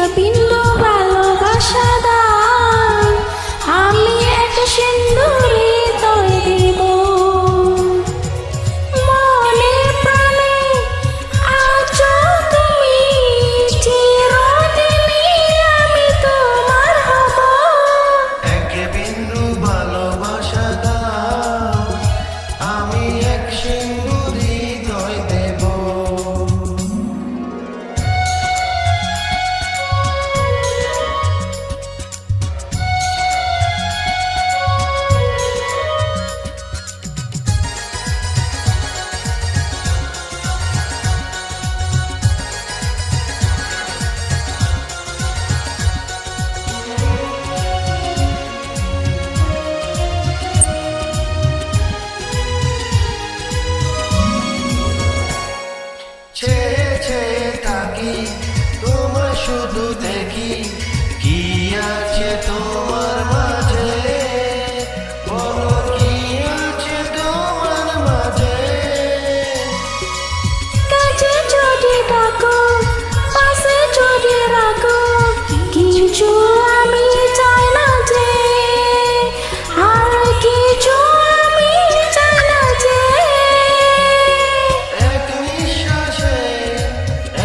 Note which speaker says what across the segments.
Speaker 1: বিন্দু ভালোবাসা দাও, আমি এক সিন্দুরে হৃদয় দেব। মনে প্রাণে আছো তুমি, চিরদিনই আমি তোমার হব।
Speaker 2: এক বিন্দু ভালোবাসা দাও, আমি এক সিন্দুর হৃদয় দেব। থাকি তোমার শুধু দেখি, কি আছে তোমার মাঝে, বলো কি আছে তোমার মাঝে।
Speaker 1: কাছে যদি ডাকো, পাশে যদি রাখো, কিছু আমি চাই না যে, আর কিছু আমি চাই না যে।
Speaker 2: এক নিঃশ্বাসে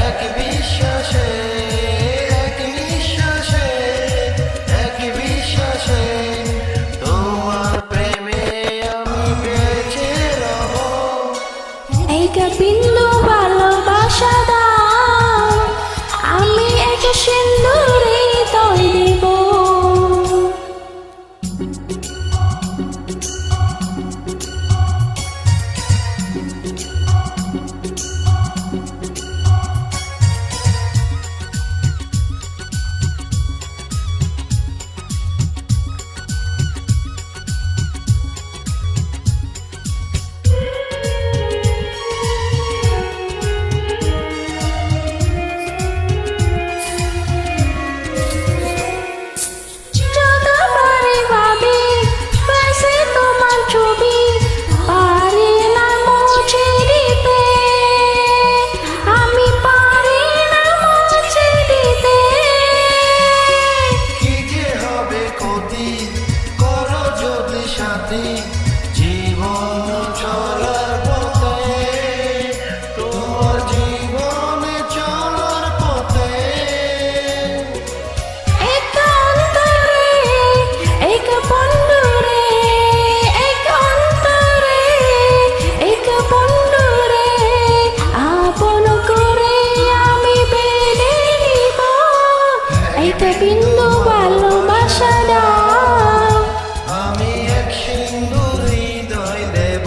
Speaker 2: এক বিশ্বাসে, এক নিঃশ্বাসে এক বিশ্বাসে, তোমার প্রেমে আমি বেঁচে রব।
Speaker 1: এক বিন্দু ভালোবাসা দাও, আমি এক সিন্দুরে হৃদয় দেব।
Speaker 2: জীবন চলার পথে, তোমার জীবনে চলার পথে,
Speaker 1: এক অন্তরে এক বন্ধুরে, এক অন্তরে এক বন্ধুরে, আপন করে আমি বেঁধে নিব। এক বিন্দু ভালোবাসা দাও,
Speaker 2: আমি এক সিন্দুর হৃদয় দেব।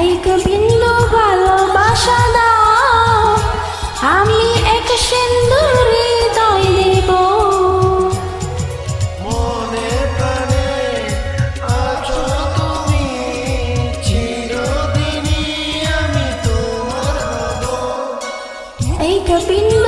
Speaker 1: এক বিন্দু ভালোবাসা দাও, আমি এক সিন্দুর হৃদয় দেব।
Speaker 2: মনে প্রাণে আছো তুমি, চিরদিনই আমি তোমার হব।
Speaker 1: এক বিন্দু